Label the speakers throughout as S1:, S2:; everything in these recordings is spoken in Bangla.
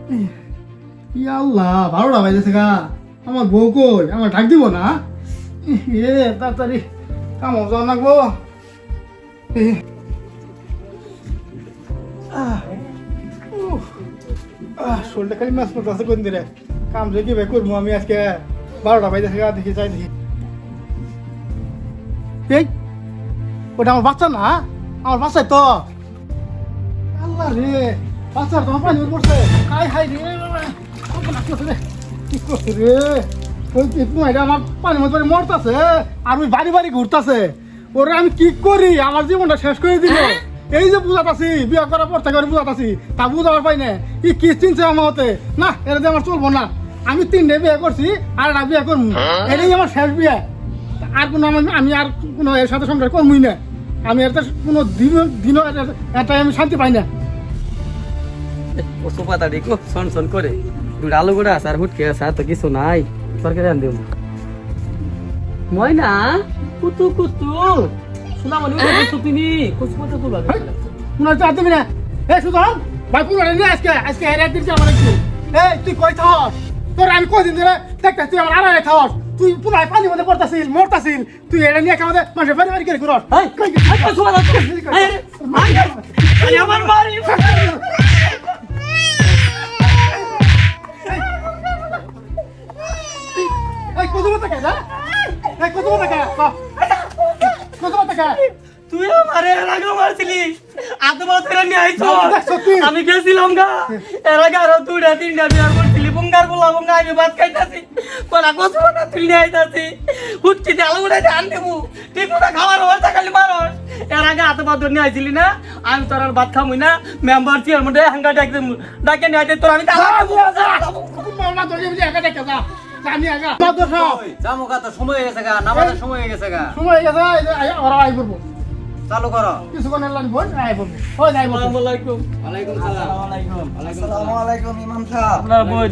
S1: ইয়া আল্লাহ 12টা বাজেছে গা। আমার বউ কই? আমার ডাক দিব না? এ তাড়াতাড়ি কামও যাওয়া লাগবো। শরীরটা খালি ম্যাচ করতে আছে কোন দিনে কাম যে কি ভাই করবো আমি আজকে 12টা বাজেছে গা। দেখি যাই দেখি। এই ওটা আমার বাচ্চা না? আমার বাচ্চাই তো। আল্লাহ রে, বাচ্চার তোমার পানি পড়ছে। হাই হাই রে, কি করছে রে? আমার পানির মধ্যে মরতেছে আর ওই বাড়ি বাড়ি ঘুরতেছে। ওরে আমি কি করি? আমার জীবনটা শেষ করে দিল। এই যে বুঝাত আছি, বিয়ে করার পর থেকে বুঝাত আছি, তা বুঝাবার পাই না। কি চিনছে আমার হতে না, এটা দিয়ে আমার চলবো না। আমি 3টে বিয়ে করছি আর একটা বিয়ে করবো, এটাই আমার শেষ বিয়ে। আর কোনো আমি আর কোনো এর সাথে সংসার করবই না। আমি এর কোনো দিনও এটা আমি শান্তি পাই না।
S2: ও সোফাটা দেখো সন করে দুটো আলু গুঁড়া আছে আর হুটকে আছে, আর তো কিছু নাই। তরকারি আন দেব। ময়না কুতু কুতু শোনা মানে তুমি কুচকুচু তো লাগে
S1: মনে হচ্ছে আর দিবি না। এই সুজন ভাই পুরো নিয়ে আজকে হেরে দিচ্ছি আমার একটু। এই তুই কই থাকস? তোর আমি কদিন ধরে দেখতে তুই আমার আড়াই থাকস। তুই পুরো পানির মধ্যে পড়তাছিল মরতাছিল। তুই এটা নিয়ে আমাদের মানুষের বাড়ি বাড়ি করে ঘুরস।
S2: আমার মারি
S1: এই কত টাকা না? এই কত টাকা? কত টাকা?
S2: তুই আমারে লাগো মারছিলি আদমা ধরে নিয়ে আইছো। আমি গেছিলাম গা এর আগে আরো 2-3টা বিয়ার করছিলি বঙ্গার বলা বঙ্গা আমি ভাত খাইতাছি কোনা কসু না তুই নিয়ে আইতাছি হুটকিতে আলু উড়াই আন দেবো ঠিক মতো খাওয়ার অবস্থা খালি মারস। এর আগে আদমা ধরে নিয়ে আইছিলি না? আমি তোর আর ভাত খামুই না। মেম্বার চেয়ার মধ্যে হাঙ্গা ডাক দেবো, ডাকে নিয়ে আইতে তোর আমি তালা দেবো।
S1: মামা ধরে বুঝি একা টাকা যা। জানি একা মাদর সব
S2: জামুকা তো সময় হয়ে গেছে গা, নামাজের সময় হয়ে গেছে গা।
S1: সময় গেছে ওরা আই করবো
S2: চালু করো।
S1: কিছুক্ষণ এলাম বোন আই করবো। ওই যাই বল।
S2: আসসালামু আলাইকুম। ওয়ালাইকুম সালাম।
S3: আসসালামু আলাইকুম ইমাম সাহেব।
S2: আপনার বোন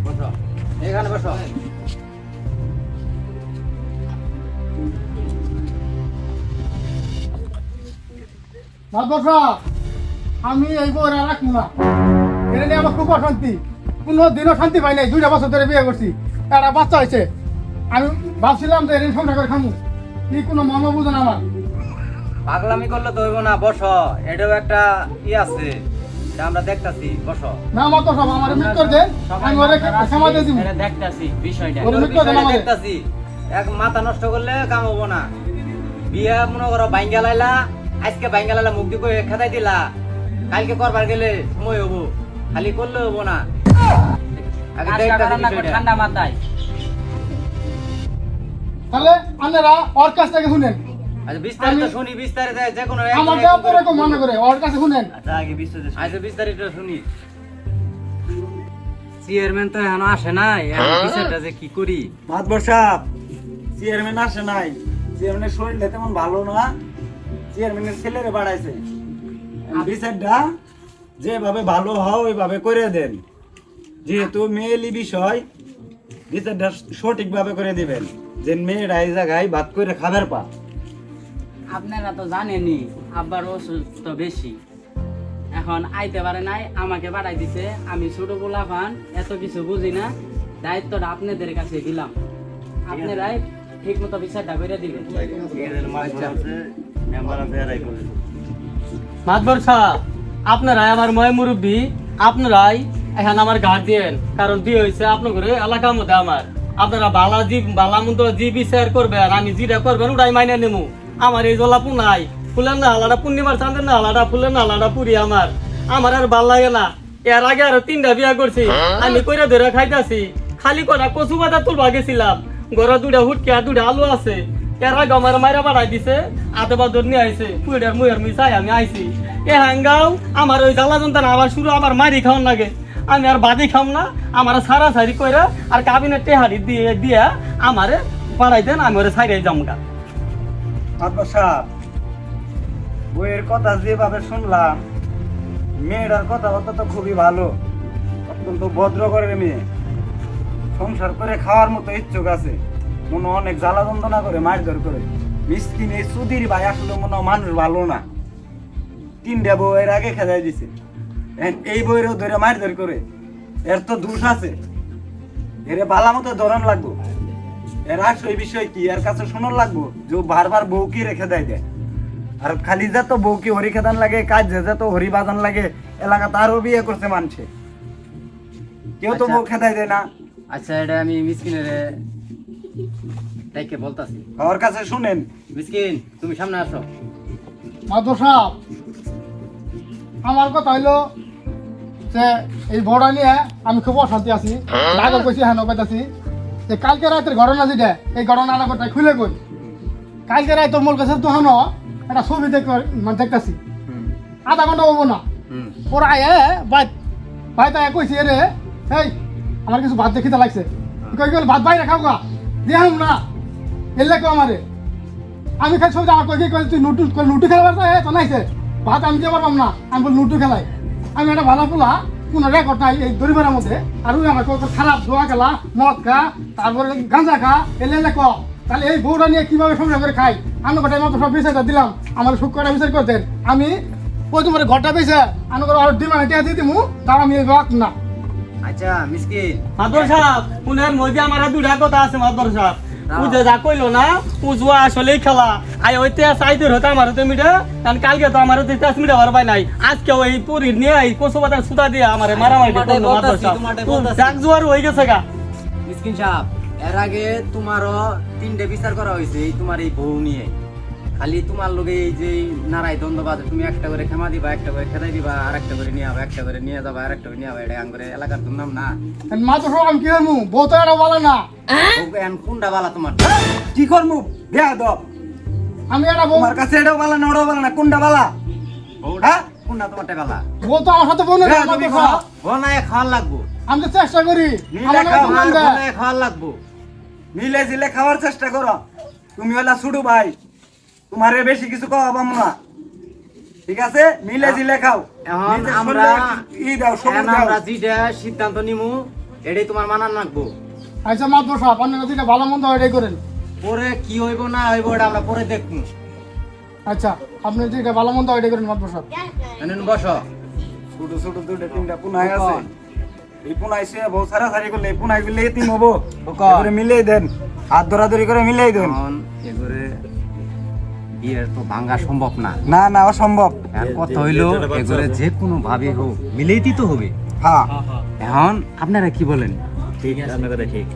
S2: বসো, এখানে বসো।
S1: মাদর আমি এই বউ রাখবো না। এটা নিয়ে আমার খুব অশান্তি। কোনো দিনও শান্তি পাই নাই। 2টা বছর ধরে বিয়ে করছি, একটা বাচ্চা হয়েছে। আমি ভাবছিলাম যে এর সংসার করে খামু, কি কোনো মর্ম বুঝে না আমার।
S2: পাগলামি করলে তো হইব না, বসো। এটাও একটা আছে, এটা আমরা দেখতাছি, বসো।
S1: না মাদর আমার মিট করে দেন, আমি ওরে সময় দিয়ে দিব।
S2: এটা দেখতাছি বিষয়টা,
S1: ওরে মিট করে দেন আমারে।
S2: দেখতাছি। এক মাথা নষ্ট করলে কাম হবো না। বিয়ে মনে করো বাইঙ্গা লাইলা, আজকে বাইঙ্গা লাইলা মুখ দিয়ে খেতাই দিলা, কালকে করবার গেলে সময় হবো, খালি করলে হবো না। আগে দেখতাছি বিষয়টা। ঠান্ডা মাথায়
S1: তাহলে আপনারা ওর কাছ থেকে শুনেন।
S2: আচ্ছা বিস্তারিত শুনি, বিস্তারিত যে কোনো
S1: আমার দেওয়া পরে কম মনে করে ওর কাছে শুনেন।
S2: আচ্ছা বিস্তারিত শুনি। চেয়ারম্যান তো এখনো আসে নাই, এখন বিচারটা যে কি করি।
S3: মাতবর সাহেব, চেয়ারম্যান আসে নাই। চেয়ারম্যানের শরীরটা তেমন ভালো না। চেয়ারম্যানের ছেলেরে বাড়াইছে। বিচারটা যেভাবে ভালো হয় ওইভাবে করে দেন। যেহেতু মেয়েলি বিষয়, বিচারটা সঠিকভাবে করে দিবেন, যে মেয়েরা এই জায়গায় ভাত করে খাবার পা।
S4: আপনারা তো জানেনই আব্বার অসুস্থ বেশি, এখন আইতে পারে নাই, আমাকে বাড়াই দিছে। আমি ছোট পোলাপান, এত কিছু বুঝি না। দায়িত্বটা আপনাদের কাছে দিলাম, আপনারাই ঠিক মতো বিচারটা করে দিবেন।
S2: মাতবর সাহেব, আপনারাই আমার ময় মুরব্বী, আপনারাই এখন আমার গার্জিয়ান। কারণ বিয়ে হয়েছে আপনার এলাকার মধ্যে আমার। আপনারা বালা মন্দ জি বিচার করবেন, আমি যেটা করবেন ওটাই মাইনে নেবো। আমার এই জলাপু নাই, ফুলের না হালাটা পূর্ণিমার চাঁদের না হালাটা, ফুলের না হালাটা পুরি আমার আর ভাল লাগে না। এর আগে আরো 3টা বিয়া করছি, আমি কইরা ধরে খাইতাছি। খালি কটা কচু পাতা তুলবা গেছিলাম, ঘরে 2টা হুটকি আর 2টা আলু আছে। এর আগে আমার মাইরা বাড়াই দিছে, আতে বাদর নিয়ে আইছে, পুইডার মুয়ের মুই চাই আমি আইছি। এ হাঙ্গাও আমার ওই জ্বালা যন্ত্রণা আবার শুরু, আমার মারি খাওয়ান লাগে। আমি আর বাদি খাম না, আমার সারা সারি কইরা আর কাবিনের টেহারি দিয়ে দিয়া আমারে বাড়াই দেন, আমি ওরে সাইডে যামগা।
S3: মাতবর সাহেব, বইয়ের কথা যেভাবে শুনলাম, মেয়েটার কথাবার্তা তো খুবই ভালো, অত্যন্ত ভদ্র করে মেয়ে, সংসার করে খাওয়ার মতো ইচ্ছুক আছে। মনে অনেক জ্বালা যন্ত্রণা করে মারধর করে। মিসকিন এই সুধীর ভাই আসলে মনে মানুষ ভালো না। 3টা বউ এর আগে খেদাই দিছে। এই বইয়েরও ধরে মার ধরে করে এর তো দোষ আছে, এর বালা মতো ধরন লাগবো। এর আসল বিষয় কি, এর কাছে শোনার লাগবো যে ও বারবার বউকে রেখে দেয়। আর খালি যা তো বউকে হরি খেদান লাগে, কাজ যা তো হরি বাজান লাগে, এলাকা তারও বিয়ে করতে মানছে, কেউ তো
S4: আচ্ছা।
S3: বউ খেদাই দেয় না।
S4: আচ্ছা এটা আমি মিসকিনের তাইকে বলতাছি।
S3: ওর কাছে শুনেন।
S4: মিসকিন তুমি সামনে আসো।
S1: মাদর সাহেব, আমার কথা হইলো যে এই বড়া নিয়ে আমি খুব অশান্তি আছি, আগে কইছি হ্যাঁ নবাইতাছি যে কালকে রাতের ঘটনা যেটা, এই ঘটনাটা কথা খুলে কই। কালকে রাত তোর মোর কাছে তো হনো একটা ছবি দেখতেছি, আধা ঘন্টা হবো না, ওরা আয় ভাই ভাই তাই কইছি রে এই আমার কিছু ভাত দেখিতে লাগছে, কই গেল ভাত বাইরে খাও গা দিহাম না এলে কো আমারে। আমি খাই সব আমার কই কই তুই লুটু খেলাবার তো নাইছে ভাত আমি দিয়ে পারবাম না, আমি বল লুটু খেলাই। আমি একটা ভালো পোলা কোনো রেকর্ড নাই এই দরিবারের মধ্যে, আর ওই আমার খারাপ ধোয়া খেলা মদ খা তারপরে গাঁজা খা এলে ক, তাহলে এই বউটা নিয়ে কিভাবে সংসার করে খাই। আমি গোটাই মতো সব বিচারটা দিলাম, আমার সুখ করে বিচার করতেন। আমি ওই তোমার ঘরটা পেয়েছে আমি করে আর ডিমান্ড টিয়া দিয়ে দিমু, তাও আমি রাখ না।
S4: আচ্ছা মিসকিন
S2: মাদর সাহেব উনার মধ্যে আমার দুটা কথা আছে। মাদর সাহেব বুঝে যা কইলো না পুজুয়া আসলেই খেলা আই ওইতে সাইদের হতে আমার হতে মিটে, কারণ কালকে তো আমার হতে তেজ মিটে পারবাই নাই, আজকে ওই পুরি নিয়ে এই কচু পাতার সুতা দিয়ে আমার মারামারি করলো। মাদর সাহেব ডাক জোয়ার হয়ে গেছে গা।
S4: মিসকিন সাহেব এর আগে তোমারও 3টে বিচার করা হয়েছে এই তোমার এই বউ নিয়ে। খালি তোমার লগে এই যে নারাই দ্বন্দ্ববাদ, তুমি একটা করে ক্ষমা দিবা, একটা করে খেদাই দিবা, আর একটা করে নিয়ে যাবা, একটা করে নিয়ে যাবা, আর একটা করে নিয়ে যাবা, এটা আঙ্গুরে এলাকার দুর্নাম না।
S1: মাত্র সব আমি কি হইমু, বউ তো এটা বলে না।
S4: ওকে এখন কোনটা বালা তোমার?
S3: কি করবো বেয়াদব,
S1: আমি এটা বউ,
S3: তোমার কাছে এটাও বালা না ওটাও বালা না, কোনটা বালা?
S4: বউটা কোনটা তোমারটা বালা?
S1: বউ তো আমার সাথে বোনের
S3: বেয়াদবি
S1: মাত্র
S3: করো।
S1: সব।
S4: বনায় খাওয়ার লাগবো,
S1: আমি তো চেষ্টা করি
S3: মিলে
S1: আমার
S3: খাও,
S1: নামে
S4: আর
S1: দেয়।
S4: বনায় খাওয়ার লাগবো।
S3: মিলে জিলে খাওয়ার চেষ্টা করো। তুমি হলা ছোট ভাই, তোমারে বেশি কিছু খাওয়া পাবো না, ঠিক আছে? মিলে জিলে খাও।
S4: এখন
S3: নিজের
S4: আমরা
S3: শরীরে ই দাও, সবুজ
S4: এখন
S3: দাও।
S4: আমরা যেটা সিদ্ধান্ত নিমু এটাই তোমার মানার লাগবো।
S1: আচ্ছা মাত্র সব আপনারা যেটা ভালো মন্দ হয় এটাই করেন।
S4: পরে কি হইব না হইব এটা আমরা পরে দেখবো।
S1: আচ্ছা আপনি যেটা ভালো মন্দ হয় এটাই করেন মাত্র সব।
S4: এনে বসো।
S3: ছোট ছোট দুটো তিনটা পুনাই আছে, এই পুনাই সে বউ সারাসারি করলে এই পুনাই গুলো এতিম হবো, এবারে মিলেই দেন, হাত ধরাধরি করে মিলেই দেন।
S4: এখন এগুলো বিয়ের তো ভাঙা সম্ভব না।
S3: না না অসম্ভব।
S4: আর কথা হইলো এগুলো যে কোনো ভাবে হোক মিলেই দিতে হবে।
S3: হ্যাঁ
S4: এখন আপনারা কি বলেন? ঠিক আছে আপনারা ঠিক।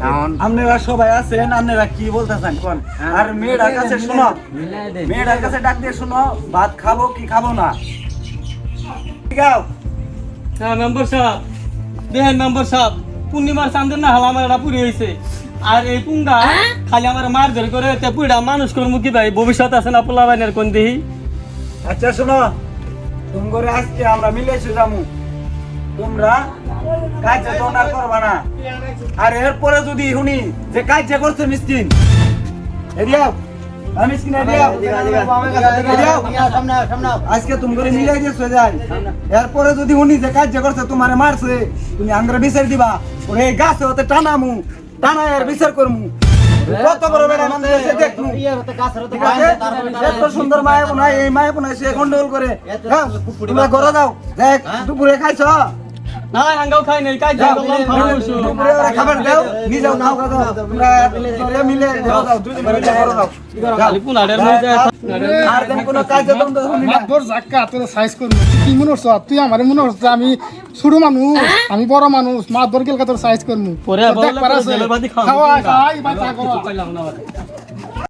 S4: এখন
S3: আপনারা সবাই আছেন, আপনারা কি বলতেছেন কোন? আর মেয়েটার কাছে শুনো,
S4: মিলাই দেন।
S3: মেয়েটার কাছে ডাক দিয়ে শুনো, ভাত খাবো কি খাবো না। ঠিক আছে?
S2: হ্যাঁ মেম্বার সাহেব, দেখেন মেম্বার সাহেব পূর্ণিমার চাঁদের না হাল আমার এটা পুরি হয়েছে, আর এই পুঙ্গা খালি আমার মার ধরে করে তে পুরা মানুষ করবো কি ভাই, ভবিষ্যৎ আছে না পোলা বাইনের কোন দিহি।
S3: আচ্ছা শোনো, তুমি করে আজকে আমরা মিলেছি যামু, তোমরা কাজ আর করবা না। আর এরপরে যদি শুনি যে কাজ করছে মিসকিন, এদিয়াও মিসকিন এদিয়াও, আজকে তুমি করে মিলাই দিয়েছো যায়। এরপরে যদি শুনি যে কাজ করছে তোমারে মারছে, তুমি আঙ্গুরে বিচার দিবা, ওরে এই গাছে হতে টানামু, টানা এর বিচার করমু। কত বড় বেড়া মানুষ এসে দেখমু, ঠিক আছে? এত সুন্দর মায়া বোনাই, এই মায়া বোনাই সে গন্ডগোল করে। হ্যাঁ, তোমরা ঘরে যাও, দেখ দুপুরে খাইছো?
S2: না হাঙ্গাও খাই নাই, কাজ করলাম খাবো।
S3: দুপুরে ওরা খাবার দাও, নিজেও খাও খাও দাও। তোমরা ঘরে মিলে যাও, দুজন মিলে ঘরে যাও।
S2: খালি পুনাডের মধ্যে
S3: আর যেন কোনো কাজ তোমরা শুনি না।
S1: মাত্র জাক্কা তোর সাইজ করবি, কি মনে হচ্ছে তুই আমার মনে হচ্ছে আমি ছোট মানুষ, আমি বড় মানুষ, মাছ ধর গেল তোর সাইজ করবো।
S2: পরে
S1: দেখ পারাছে
S2: বাদি
S1: খাওয়া খাই বাচ্চা করো।
S2: খাইলাম না